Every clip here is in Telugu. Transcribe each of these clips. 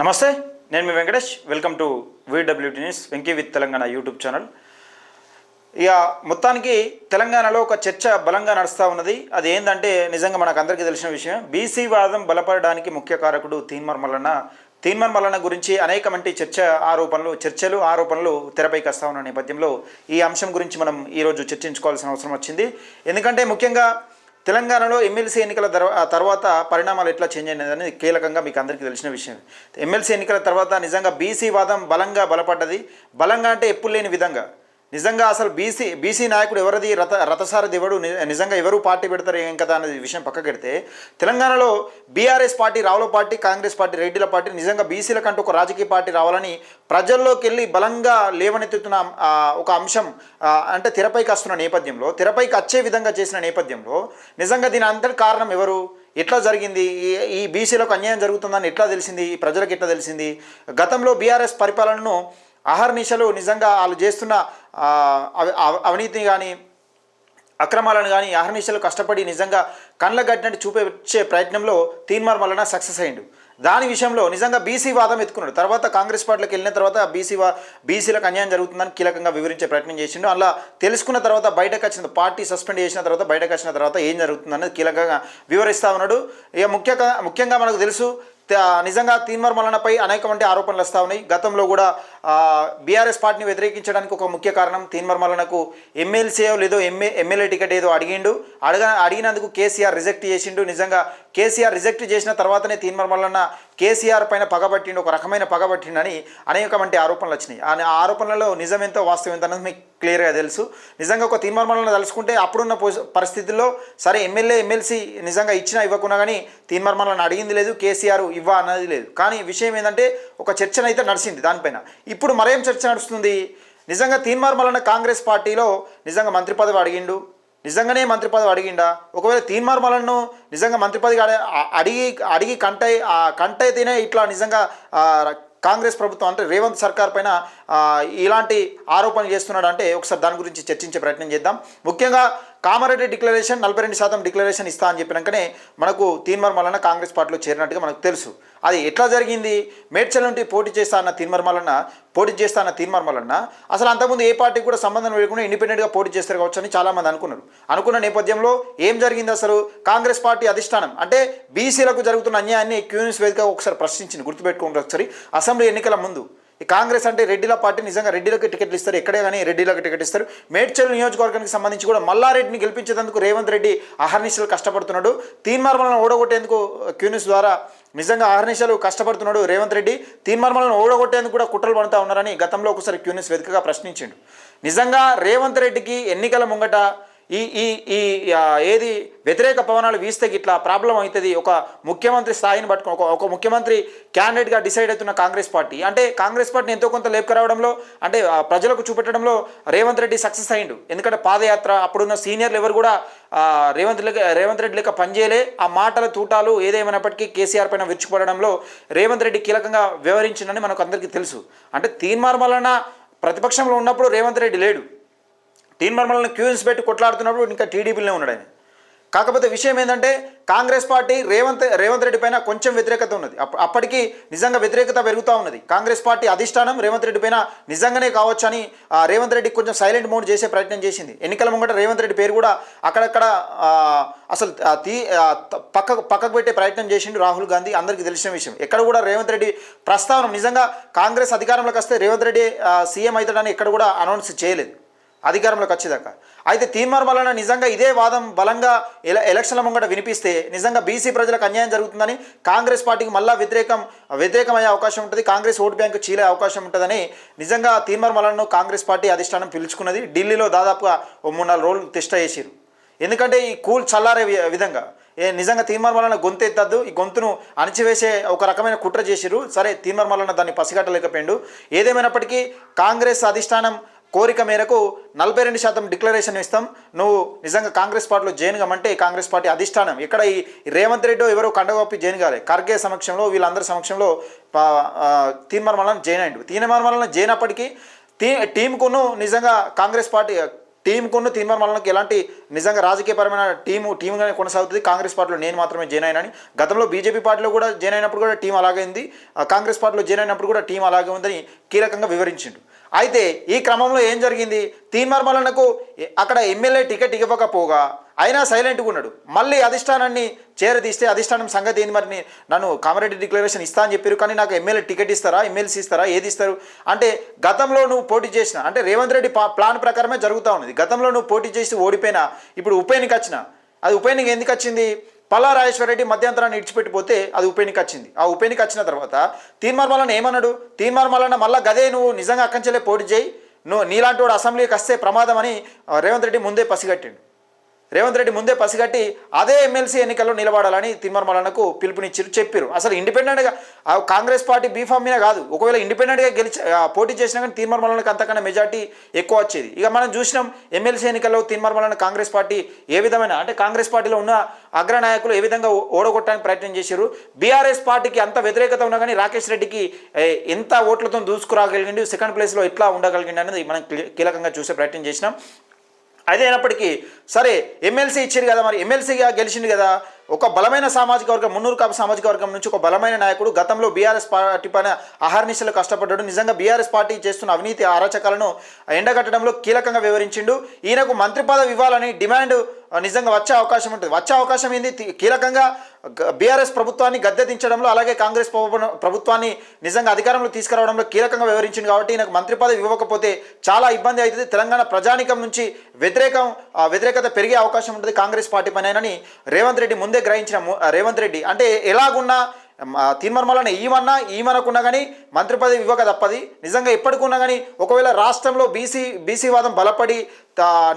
నమస్తే, నేను మీ Venkatesh. Welcome to VWT news Venky with Telangana YouTube channel. ఇక మొత్తానికి తెలంగాణలో ఒక చర్చ బలంగా నడుస్తూ ఉన్నది. అది ఏంటంటే నిజంగా మనకు అందరికీ తెలిసిన విషయం. బీసీ వాదం బలపడడానికి ముఖ్య కారకుడు తీన్మార్ మల్లన్న గురించి అనేకమంటి చర్చలు ఆరోపణలు తెరపైకి వస్తూ ఉన్న నేపథ్యంలో ఈ అంశం గురించి మనం ఈరోజు చర్చించుకోవాల్సిన అవసరం వచ్చింది. ఎందుకంటే ముఖ్యంగా తెలంగాణలో ఎమ్మెల్సీ ఎన్నికల తర్వాత పరిణామాలు ఎట్లా చేంజ్ అయినదని కీలకంగా మీకు అందరికీ తెలిసిన విషయం. ఎమ్మెల్సీ ఎన్నికల తర్వాత నిజంగా బీసీ వాదం బలపడ్డది. బలంగా అంటే ఎప్పుడు లేని విధంగా నిజంగా అసలు బీసీ నాయకుడు ఎవరిది, రథసారథి ఎవడు, నిజంగా ఎవరు పార్టీ పెడతారు ఏం కదా అనే విషయం పక్కకెడితే తెలంగాణలో బీఆర్ఎస్ పార్టీ, రావుల పార్టీ, కాంగ్రెస్ పార్టీ, రెడ్డిల పార్టీ నిజంగా బీసీల కంటూ ఒక రాజకీయ పార్టీ రావాలని ప్రజల్లోకి వెళ్ళి బలంగా లేవనెత్తుతున్న ఒక అంశం అంటే తెరపైకి వస్తున్న నేపథ్యంలో, తెరపైకి వచ్చే విధంగా చేసిన నేపథ్యంలో నిజంగా దీని అంతటి కారణం ఎవరు, ఎట్లా జరిగింది, ఈ బీసీలకు అన్యాయం జరుగుతుందని ఎట్లా తెలిసింది, ఈ ప్రజలకు ఎట్లా తెలిసింది, గతంలో బీఆర్ఎస్ పరిపాలనను అహర్నిశలు నిజంగా వాళ్ళు చేస్తున్న అవినీతిని కానీ అక్రమాలను కానీ అహర్నిశలు కష్టపడి నిజంగా కళ్ళ గట్టినట్టు చూపించే ప్రయత్నంలో తీన్మార్ మల్లన్న సక్సెస్ అయ్యిండు. దాని విషయంలో నిజంగా బీసీ వాదం ఎత్తుకున్నాడు. తర్వాత కాంగ్రెస్ పార్టీలోకి వెళ్ళిన తర్వాత బీసీలకు అన్యాయం జరుగుతుందని కీలకంగా వివరించే ప్రయత్నం చేసిండు. అలా తెలుసుకున్న తర్వాత బయటకు వచ్చిన పార్టీ సస్పెండ్ చేసిన తర్వాత బయటకు వచ్చిన తర్వాత ఏం జరుగుతుందనేది కీలకంగా వివరిస్తూ ఉన్నాడు. ఇక ముఖ్యంగా మనకు తెలుసు నిజంగా తీన్మార్ మల్లన్నపై అనేకమంది ఆరోపణలు వస్తూ ఉన్నాయి. గతంలో కూడా బీఆర్ఎస్ పార్టీని వ్యతిరేకించడానికి ఒక ముఖ్య కారణం తీన్మార్ మల్లన్నకు ఎమ్మెల్సీ లేదో ఎమ్మెల్యే టికెట్ ఏదో అడిగినందుకు కేసీఆర్ రిజెక్ట్ చేసిండు. నిజంగా కేసీఆర్ రిజెక్ట్ చేసిన తర్వాతనే తీన్మార్ మల్లన్న కేసీఆర్ పైన పగబట్టిండు, ఒక రకమైన పగబట్టిండని అనేకమంది ఆరోపణలు వచ్చినాయి. ఆ ఆరోపణలలో నిజమెంతో వాస్తవం ఎంత అన్నది మీకు క్లియర్గా తెలుసు. నిజంగా ఒక తీన్మార్ మల్లన్న తలుచుకుంటే అప్పుడున్న పరిస్థితుల్లో సరే ఎమ్మెల్సీ నిజంగా ఇచ్చినా ఇవ్వకున్నా కానీ తీన్మార్ మల్లన్న అడిగింది లేదు, కేసీఆర్ ఇవ్వ అన్నది లేదు. కానీ విషయం ఏంటంటే ఒక చర్చనైతే నడిచింది దానిపైన. ఇప్పుడు మరేం చర్చ నడుస్తుంది, నిజంగా తీన్మార్ మల్లన్న కాంగ్రెస్ పార్టీలో నిజంగా మంత్రి పదవి అడిగిండు, నిజంగానే మంత్రి పదవి అడిగిండా, ఒకవేళ తీన్మార్ మల్లన్నను నిజంగా మంత్రి పదవి అడిగి కంటైతేనే ఇట్లా నిజంగా కాంగ్రెస్ ప్రభుత్వం అంటే రేవంత్ సర్కార్ పైన ఇలాంటి ఆరోపణలు చేస్తున్నాడు అంటే ఒకసారి దాని గురించి చర్చించే ప్రయత్నం చేద్దాం. ముఖ్యంగా కామారెడ్డి డిక్లరేషన్ 42% డిక్లరేషన్ ఇస్తా అని చెప్పినాకనే మనకు తీన్మార్ మల్లన్న కాంగ్రెస్ పార్టీలో చేరినట్టుగా మనకు తెలుసు. అది ఎట్లా జరిగింది, మేడ్చల్ నుండి పోటీ చేస్తా అన్న తీన్మార్ మల్లన్న అసలు అంతకుముందు ఏ పార్టీకి కూడా సంబంధం లేకుండా ఇండిపెండెంట్గా పోటీ చేస్తారు కావచ్చు అని చాలామంది అనుకున్న నేపథ్యంలో ఏం జరిగింది, అసలు కాంగ్రెస్ పార్టీ అధిష్టానం అంటే బీసీలకు జరుగుతున్న అన్యాయాన్ని క్యూనిస్ వేదికగా ఒకసారి ప్రశ్నించింది. గుర్తుపెట్టుకోండి ఒకసారి. అసెంబ్లీ ఎన్నికల ముందు ఈ కాంగ్రెస్ అంటే రెడ్డిల పార్టీ, నిజంగా రెడ్డిలకు టికెట్లు ఇస్తారు, ఎక్కడే కానీ రెడ్డిలకు టికెట్ ఇస్తారు. మేడ్చల్ నియోజకవర్గానికి సంబంధించి కూడా మల్లారెడ్డిని గెలిపించేందుకు రేవంత్ రెడ్డి అహర్నిశలు కష్టపడుతున్నాడు. తీన్మార్ మల్లన్న ఓడగొట్టేందుకు క్యూనిస్ ద్వారా నిజంగా అహర్నిశలు కష్టపడుతున్నాడు రేవంత్ రెడ్డి. తీన్మార్ మల్లన్న ఓడగొట్టేందుకు కూడా కుట్రలు పడుతూ ఉన్నారని గతంలో ఒకసారి క్యూనిస్ వేదికగా ప్రశ్నించిండు. నిజంగా రేవంత్ రెడ్డికి ఎన్నికల ముంగట ఏది వ్యతిరేక పవనాలు వీస్తే ఇట్లా ప్రాబ్లం అవుతుంది. ఒక ముఖ్యమంత్రి స్థాయిని పట్టుకుని ఒక ముఖ్యమంత్రి క్యాండిడేట్గా డిసైడ్ అవుతున్న కాంగ్రెస్ పార్టీ అంటే కాంగ్రెస్ పార్టీని ఎంతో కొంత లేపుకురావడంలో అంటే ప్రజలకు చూపెట్టడంలో రేవంత్ రెడ్డి సక్సెస్ అయ్యిండు. ఎందుకంటే పాదయాత్ర అప్పుడున్న సీనియర్లు ఎవరు కూడా రేవంత్ రెడ్డి లెక్క పనిచేయలే. ఆ మాటల తూటాలు ఏదేమైనప్పటికీ కేసీఆర్ పైన విరుచుకుపడడంలో రేవంత్ రెడ్డి కీలకంగా వ్యవహరించిందని మనకు అందరికీ తెలుసు. అంటే తీన్మార్ మల్లన్న ప్రతిపక్షంలో ఉన్నప్పుడు రేవంత్ రెడ్డి లేడు, తీన్మార్ మల్లన్న క్యూన్స్ పెట్టి కొట్లాడుతున్నప్పుడు ఇంకా టీడీపీలోనే ఉన్నాడు ఆయన. కాకపోతే విషయం ఏంటంటే కాంగ్రెస్ పార్టీ రేవంత్ రెడ్డి పైన కొంచెం వ్యతిరేకత ఉన్నది. అప్పటికి నిజంగా వ్యతిరేకత పెరుగుతూ ఉన్నది. కాంగ్రెస్ పార్టీ అధిష్టానం రేవంత్ రెడ్డి పైన నిజంగానే కావచ్చని రేవంత్ రెడ్డి కొంచెం సైలెంట్ మోడ్ చేసే ప్రయత్నం చేసింది. ఎన్నికల ముంగట రేవంత్ రెడ్డి పేరు కూడా అక్కడక్కడ అసలు పక్కకు పెట్టే ప్రయత్నం చేసిండు రాహుల్ గాంధీ, అందరికీ తెలిసిన విషయం. ఎక్కడ కూడా రేవంత్ రెడ్డి ప్రస్తావన నిజంగా కాంగ్రెస్ అధికారంలోకి వస్తే రేవంత్ రెడ్డి సీఎం అవుతాడని ఎక్కడ కూడా అనౌన్స్ చేయలేదు అధికారంలోకి వచ్చేదాకా. అయితే తీన్మార్ మల్లన్న నిజంగా ఇదే వాదం బలంగా ఎలక్షన్ల ముంగట వినిపిస్తే నిజంగా బీసీ ప్రజలకు అన్యాయం జరుగుతుందని కాంగ్రెస్ పార్టీకి మళ్ళా వ్యతిరేకమయ్యే అవకాశం ఉంటుంది, కాంగ్రెస్ ఓటు బ్యాంకు చీలే అవకాశం ఉంటుందని నిజంగా తీన్మార్ మల్లన్నను కాంగ్రెస్ పార్టీ అధిష్టానం పిలుచుకున్నది. ఢిల్లీలో దాదాపుగా 3-4 రోజులు తిష్ట చేసిరు. ఎందుకంటే ఈ కూల్ చల్లారే విధంగా నిజంగా తీన్మార్ మల్లన్న గొంతు ఎత్తద్దు, ఈ గొంతును అణచివేసే ఒక రకమైన కుట్ర చేసిరు. సరే తీన్మార్ మల్లన్న దాన్ని పసిగట్టలేకపోయిండు. ఏదేమైనప్పటికీ కాంగ్రెస్ అధిష్టానం కోరిక మేరకు 42% డిక్లరేషన్ ఇస్తాం, నువ్వు నిజంగా కాంగ్రెస్ పార్టీలో జాయిన్ కమ్మంటే కాంగ్రెస్ పార్టీ అధిష్టానం ఇక్కడ ఈ రేవంత్ రెడ్డి ఎవరో కండగొప్పి జాయిన్ కాలే, ఖర్గే సమక్షంలో వీళ్ళందరి సమక్షంలో తీన్మార్ మల్లన్న జాయిన్ అయ్యిండు. తీన్మార్ మల్లన్న జాయిన్ అప్పటికీ టీంకును నిజంగా కాంగ్రెస్ పార్టీ టీంకున్న తీన్మార్ మల్లన్నకు ఎలాంటి నిజంగా రాజకీయపరమైన టీముగానే కొనసాగుతుంది. కాంగ్రెస్ పార్టీలో నేను మాత్రమే జాయిన్ అయినాని, గతంలో బీజేపీ పార్టీలో కూడా జాయిన్ అయినప్పుడు కూడా టీం అలాగే ఉంది, కాంగ్రెస్ పార్టీలో జాయిన్ అయినప్పుడు కూడా టీం అలాగే ఉందని కీలకంగా వివరించిండు. అయితే ఈ క్రమంలో ఏం జరిగింది, తీన్మార్ మల్లన్నకు అక్కడ ఎమ్మెల్యే టికెట్ ఇవ్వకపోగా అయినా సైలెంట్గా ఉన్నాడు. మళ్ళీ అధిష్టానాన్ని చేరదీస్తే అధిష్టానం సంగతి ఏంది, మరి నన్ను కామారెడ్డి డిక్లరేషన్ ఇస్తా అని చెప్పారు, కానీ నాకు ఎమ్మెల్యే టికెట్ ఇస్తారా, ఎమ్మెల్సీ ఇస్తారా, ఏది ఇస్తారు అంటే గతంలో నువ్వు పోటీ చేసిన అంటే రేవంత్ రెడ్డి ప్లాన్ ప్రకారమే జరుగుతూ ఉన్నది. గతంలో నువ్వు పోటీ చేసి ఓడిపోయినా ఇప్పుడు ఉప ఎన్నిక వచ్చిన, అది ఉప ఎన్నిక ఎందుకు వచ్చింది, పల్లా రాజేశ్వర రెడ్డి మధ్యంతరాన్ని ఇడిచిపెట్టిపోతే అది ఉప ఎన్నిక వచ్చింది. ఆ ఉప ఎన్నిక వచ్చిన తర్వాత తీన్మార్ మల్లన్న ఏమన్నాడు, తీన్మార్ మల్లన్న మళ్ళీ గదే నువ్వు నిజంగా అక్కంచెలే పోటీ చేయి, నువ్వు నీలాంటి వాడు అసెంబ్లీకి వస్తే ప్రమాదం అని రేవంత్ రెడ్డి ముందే పసిగట్టిండు. రేవంత్ రెడ్డి ముందే పసిగట్టి అదే ఎమ్మెల్సీ ఎన్నికల్లో నిలబడాలని తీన్మార్ మల్లన్నకు పిలుపునిచ్చారు, చెప్పారు. అసలు ఇండిపెండెంట్గా కాంగ్రెస్ పార్టీ బీఫామ్ మీద కాదు, ఒకవేళ ఇండిపెండెంట్గా పోటీ చేసినా కానీ తీన్మార్ మల్లన్నకు అంతకన్నా మెజార్టీ ఎక్కువ వచ్చేది. ఇక మనం చూసినాం ఎమ్మెల్సీ ఎన్నికల్లో తీన్మార్ మల్లన్న కాంగ్రెస్ పార్టీ ఏ విధమైన అంటే కాంగ్రెస్ పార్టీలో ఉన్న అగ్రనాయకులు ఏ విధంగా ఓడగొట్టడానికి ప్రయత్నం చేశారు. బీఆర్ఎస్ పార్టీకి అంత వ్యతిరేకత ఉన్నా కానీ రాకేష్ రెడ్డికి ఎంత ఓట్లతో దూసుకురాగలిగిండు, సెకండ్ ప్లేస్లో ఎట్లా ఉండగలిగిండు అనేది మనం కీలకంగా చూసే ప్రయత్నం చేసినాం. అదే అయినప్పటికీ సరే ఎమ్మెల్సీ ఇచ్చారు కదా, మరి ఎమ్మెల్సీగా గెలిచింది కదా, ఒక బలమైన సామాజిక వర్గం మున్నూరు కాపు సామాజిక వర్గం నుంచి ఒక బలమైన నాయకుడు గతంలో బీఆర్ఎస్ పార్టీ పైన అహర్నిశలు కష్టపడ్డాడు. నిజంగా బీఆర్ఎస్ పార్టీ చేస్తున్న అవినీతి అరాచకాలను ఎండగట్టడంలో కీలకంగా వివరించిండు. ఈయనకు మంత్రి పదవి ఇవ్వాలని డిమాండ్ నిజంగా వచ్చే అవకాశం ఉంటుంది. వచ్చే అవకాశం ఏంది, కీలకంగా బీఆర్ఎస్ ప్రభుత్వాన్ని గద్దె దించడంలో అలాగే కాంగ్రెస్ ప్రభుత్వాన్ని నిజంగా అధికారంలో తీసుకురావడంలో కీలకంగా వివరించింది. కాబట్టి ఈయనకు మంత్రి పదవి ఇవ్వకపోతే చాలా ఇబ్బంది అవుతుంది. తెలంగాణ ప్రజానికం నుంచి వ్యతిరేకత పెరిగే అవకాశం ఉంటుంది కాంగ్రెస్ పార్టీ పైనని రేవంత్ రెడ్డి ముందే గ్రహించిన రేవంత్ రెడ్డి అంటే ఎలాగున్నా తీన్మార్ మల్లన్న ఈమనకున్నా కానీ మంత్రి పదవి ఇవ్వక తప్పది. నిజంగా ఎప్పటికున్నా కానీ ఒకవేళ రాష్ట్రంలో బీసీ వాదం బలపడి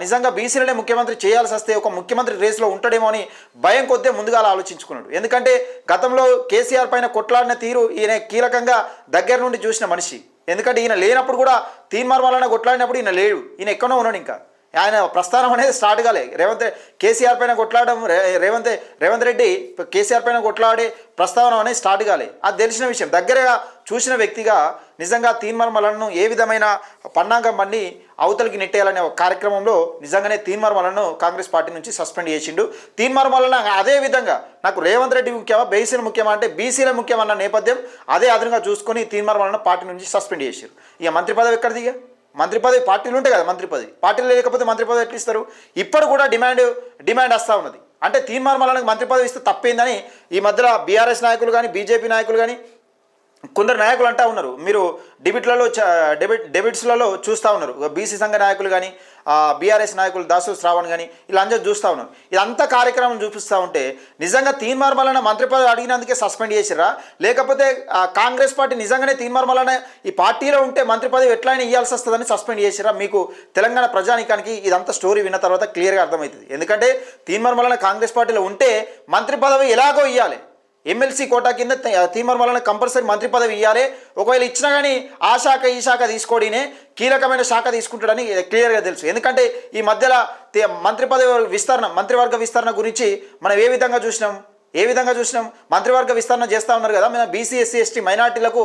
నిజంగా బీసీలనే ముఖ్యమంత్రి చేయాల్సి వస్తే ఒక ముఖ్యమంత్రి రేసులో ఉంటాడేమో అని భయం కొద్దే ముందుగా ఆలోచించుకున్నాడు. ఎందుకంటే గతంలో కేసీఆర్ పైన కొట్లాడిన తీరు ఈయన కీలకంగా దగ్గర నుండి చూసిన మనిషి. ఎందుకంటే ఈయన లేనప్పుడు కూడా తీన్మార్ మల్లన్న కొట్లాడినప్పుడు ఈయన లేడు, ఈయన ఎక్కడో ఉన్నాడు. ఇంకా ఆయన ప్రస్థానం అనేది స్టార్ట్ కాలే. కేసీఆర్ పైన కొట్లాడడం రేవంత్ రెడ్డి కేసీఆర్ పైన కొట్లాడే ప్రస్తావన అనేది స్టార్ట్ కాలే. అది తెలిసిన విషయం. దగ్గరగా చూసిన వ్యక్తిగా నిజంగా తీన్మార్ మల్లన్నను ఏ విధమైన పన్నాగం పన్ని అవతలికి నెట్టేయాలనే ఒక కార్యక్రమంలో నిజంగానే తీన్మార్ మల్లన్నను కాంగ్రెస్ పార్టీ నుంచి సస్పెండ్ చేసిండు. తీన్మార్ మల్లన్న అదే విధంగా నాకు రేవంత్ రెడ్డి ముఖ్యమా బీసీలు ముఖ్యమా అంటే బీసీల ముఖ్యమన్న నేపథ్యం అదే అదనంగా చూసుకొని తీన్మార్ మల్లన్న పార్టీ నుంచి సస్పెండ్ చేశారు. ఇక మంత్రి పదవి ఎక్కడిది, ఇక మంత్రి పదవి పార్టీలు ఉంటాయి కదా, మంత్రి పదవి పార్టీలు లేకపోతే మంత్రి పదవి ఎట్లా ఇస్తారు. ఇప్పుడు కూడా డిమాండ్ వస్తూ ఉన్నది. అంటే తీన్మార్ మల్లన్నకు మంత్రి పదవి ఇస్తే తప్పేందని ఈ మధ్యలో బీఆర్ఎస్ నాయకులు కానీ బీజేపీ నాయకులు కానీ కొందరు నాయకులు అంటూ ఉన్నారు. మీరు డెబిట్స్లలో చూస్తూ ఉన్నారు. బీసీ సంఘ నాయకులు కానీ బీఆర్ఎస్ నాయకులు దాసు శ్రావణ్ కానీ ఇలా అందరూ చూస్తూ ఉన్నారు. ఇదంతా కార్యక్రమం చూపిస్తూ ఉంటే నిజంగా తీన్మార్ మల్లన్న మంత్రి పదవి అడిగినందుకే సస్పెండ్ చేసిరా, లేకపోతే కాంగ్రెస్ పార్టీ నిజంగానే తీన్మార్ మల్లన్న ఈ పార్టీలో ఉంటే మంత్రి పదవి ఎట్లయినా ఇవ్వాల్సి వస్తుందని సస్పెండ్ చేసిరా? మీకు తెలంగాణ ప్రజానికానికి ఇదంతా స్టోరీ విన్న తర్వాత క్లియర్గా అర్థమవుతుంది. ఎందుకంటే తీన్మార్ మల్లన్న కాంగ్రెస్ పార్టీలో ఉంటే మంత్రి పదవి ఎలాగో ఇవ్వాలి, ఎమ్మెల్సీ కోటా కింద తీన్మార్ మల్లన్న కంపల్సరీ మంత్రి పదవి ఇవ్వాలి. ఒకవేళ ఇచ్చినా కానీ ఆ శాఖ ఈ శాఖ తీసుకోడినే కీలకమైన శాఖ తీసుకుంటాడని క్లియర్గా తెలుసు. ఎందుకంటే ఈ మధ్యలో మంత్రి పదవి మంత్రివర్గ విస్తరణ గురించి మనం ఏ విధంగా చూసినాం మంత్రివర్గ విస్తరణ చేస్తూ ఉన్నారు కదా. మన బీసీ ఎస్సీ ఎస్టీ మైనార్టీలకు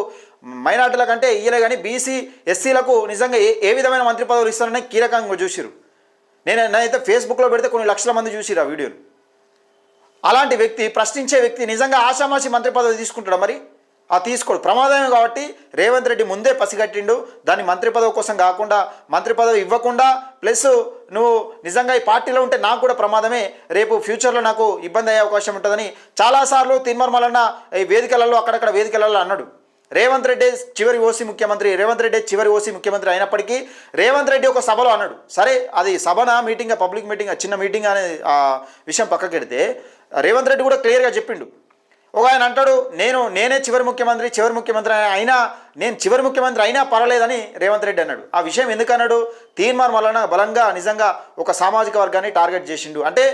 అంటే ఇయ్యలే కానీ బీసీ ఎస్సీలకు నిజంగా ఏ విధమైన మంత్రి పదవులు ఇస్తారని కీలకంగా చూసిరు. నేనైతే ఫేస్బుక్లో పెడితే కొన్ని లక్షల మంది చూసిరు ఆ వీడియోలు. అలాంటి వ్యక్తి, ప్రశ్నించే వ్యక్తి నిజంగా ఆషామాషి మంత్రి పదవి తీసుకుంటాడు, మరి తీసుకోడు, ప్రమాదమే. కాబట్టి రేవంత్ రెడ్డి ముందే పసిగట్టిండు. దాన్ని మంత్రి పదవి కోసం కాకుండా మంత్రి పదవి ఇవ్వకుండా ప్లస్ నువ్వు నిజంగా ఈ పార్టీలో ఉంటే నాకు కూడా ప్రమాదమే, రేపు ఫ్యూచర్లో నాకు ఇబ్బంది అయ్యే అవకాశం ఉంటుందని చాలాసార్లు తీన్మార్ మల్లన్న ఈ వేదికలలో అక్కడక్కడ వేదికలలో అన్నాడు. రేవంత్ రెడ్డి చివరి ఓసీ ముఖ్యమంత్రి అయినప్పటికీ రేవంత్ రెడ్డి ఒక సభలో అన్నాడు. సరే అది సభనా మీటింగ్ పబ్లిక్ మీటింగ్ చిన్న మీటింగ్ అనే విషయం పక్కకెడితే రేవంత్ రెడ్డి కూడా క్లియర్గా చెప్పిండు. ఒక ఆయన అంటాడు నేనే చివరి ముఖ్యమంత్రి అయినా నేను చివరి ముఖ్యమంత్రి అయినా పర్వాలేదని రేవంత్ రెడ్డి అన్నాడు. ఆ విషయం ఎందుకన్నాడు, తీన్మార్ మల్లన్న బలంగా నిజంగా ఒక సామాజిక వర్గాన్ని టార్గెట్ చేసిండు, అంటే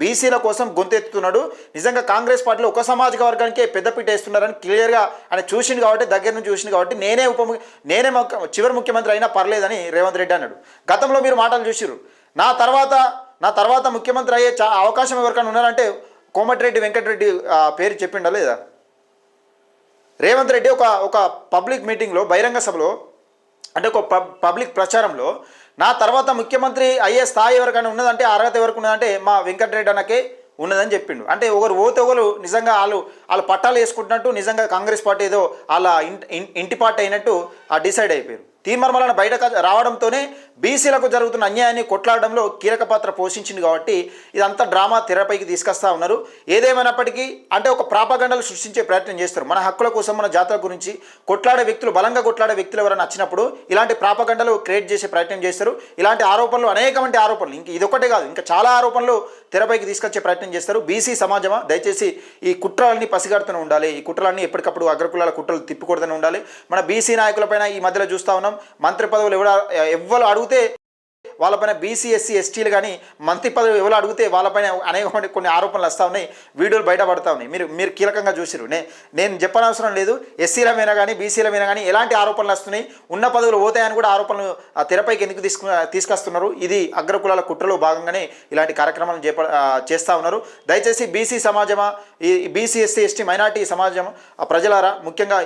బీసీల కోసం గొంతెత్తుతున్నాడు. నిజంగా కాంగ్రెస్ పార్టీలో ఒక సామాజిక వర్గానికే పెద్దపీట వేస్తున్నారని క్లియర్గా ఆయన చూసిండు కాబట్టి దగ్గర నుంచి చూసిండు కాబట్టి నేనే చివరి ముఖ్యమంత్రి అయినా పర్లేదని రేవంత్ రెడ్డి అన్నాడు. గతంలో మీరు మాటలు చూసిరు. నా తర్వాత ముఖ్యమంత్రి అయ్యే అవకాశం ఎవరికైనా ఉన్నారంటే కోమటిరెడ్డి వెంకటరెడ్డి పేరు చెప్పిండా లేదా? రేవంత్ రెడ్డి ఒక పబ్లిక్ మీటింగ్లో బహిరంగ సభలో అంటే ఒక పబ్లిక్ ప్రచారంలో నా తర్వాత ముఖ్యమంత్రి అయ్యే స్థాయి ఎవరికైనా ఉన్నదంటే అర్హత ఎవరికి ఉన్నదంటే మా వెంకటరెడ్డి అన్నకే ఉన్నదని చెప్పిండు. అంటే ఒకరు పోతే ఒకరు నిజంగా వాళ్ళు పట్టాలు వేసుకుంటున్నట్టు నిజంగా కాంగ్రెస్ పార్టీ ఏదో వాళ్ళ ఇంటి పార్టీ అయినట్టు డిసైడ్ అయిపోయారు. తీర్మానం బయటకు రావడంతోనే బీసీలకు జరుగుతున్న అన్యాయాన్ని కొట్లాడడంలో కీలక పాత్ర పోషించింది. కాబట్టి ఇదంతా డ్రామా తెరపైకి తీసుకొస్తా ఉన్నారు. ఏదేమైనప్పటికీ అంటే ఒక ప్రాపగండలు సృష్టించే ప్రయత్నం చేస్తారు. మన హక్కుల కోసం మన జాతుల గురించి కొట్లాడే వ్యక్తులు, బలంగా కొట్లాడే వ్యక్తులు ఎవరైనా వచ్చినప్పుడు ఇలాంటి ప్రాపగండలు క్రియేట్ చేసే ప్రయత్నం చేస్తారు. ఇలాంటి ఆరోపణలు అనేకమంది ఆరోపణలు, ఇంక ఇదొకటే కాదు, ఇంకా చాలా ఆరోపణలు తెరపైకి తీసుకొచ్చే ప్రయత్నం చేస్తారు. బీసీ సమాజమా దయచేసి ఈ కుట్రలన్నీ పసిగడుతూనే ఉండాలి. ఈ కుట్రలన్నీ ఎప్పటికప్పుడు అగ్రకులాల కుట్రలు తిప్పికొడుతూనే ఉండాలి. మన బీసీ నాయకులపైన ఈ మధ్యలో చూస్తూ ఉన్నాం, మంత్రి పదవులు ఎవరు అడిగితే వాళ్ళపైన బీసీ ఎస్సీ ఎస్టీలు కానీ మంత్రి పదవి ఎవరు అడిగితే వాళ్ళపైన అనేకమైన కొన్ని ఆరోపణలు వస్తూ ఉన్నాయి, వీడియోలు బయటపడతా ఉన్నాయి. మీరు కీలకంగా చూసిరు. నేను చెప్పనవసరం లేదు. ఎస్సీల మీద కానీ బీసీల మీద కానీ ఎలాంటి ఆరోపణలు వస్తున్నాయి, ఉన్న పదవులు పోతాయని కూడా ఆరోపణలు తెరపైకి ఎందుకు తీసుకొస్తున్నారు. ఇది అగ్రకులాల కుట్రలో భాగంగానే ఇలాంటి కార్యక్రమాలను చేస్తూ ఉన్నారు. దయచేసి బీసీ సమాజమా, ఈ బీసీ ఎస్సీ ఎస్టీ మైనార్టీ సమాజం ప్రజలారా ముఖ్యంగా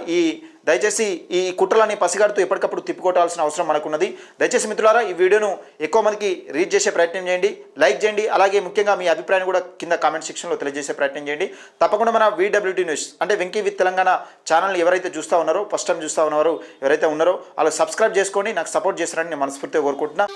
దయచేసి ఈ కుట్రలని పసిగడుతూ ఎప్పటికప్పుడు తిప్పుకోవాల్సిన అవసరం మనకున్నది. దయచేసి మిత్రులారా ఈ వీడియోను ఎక్కువ మందికి రీచ్ చేసే ప్రయత్నం చేయండి, లైక్ చేయండి. అలాగే ముఖ్యంగా మీ అభిప్రాయాన్ని కూడా కింద కామెంట్ సెక్షన్లో తెలియజేసే ప్రయత్నం చేయండి. తప్పకుండా మన VWT న్యూస్ అంటే వెంకీ విత్ తెలంగాణ ఛానల్ని ఎవరైతే చూస్తూ ఉన్నారో, ఫస్ట్ టైం చూస్తూ ఉన్నారో ఎవరైతే ఉన్నారో వాళ్ళు సబ్స్క్రైబ్ చేసుకోండి, నాకు సపోర్ట్ చేస్తారని నేను మనస్ఫూర్తిగా కోరుకుంటున్నా.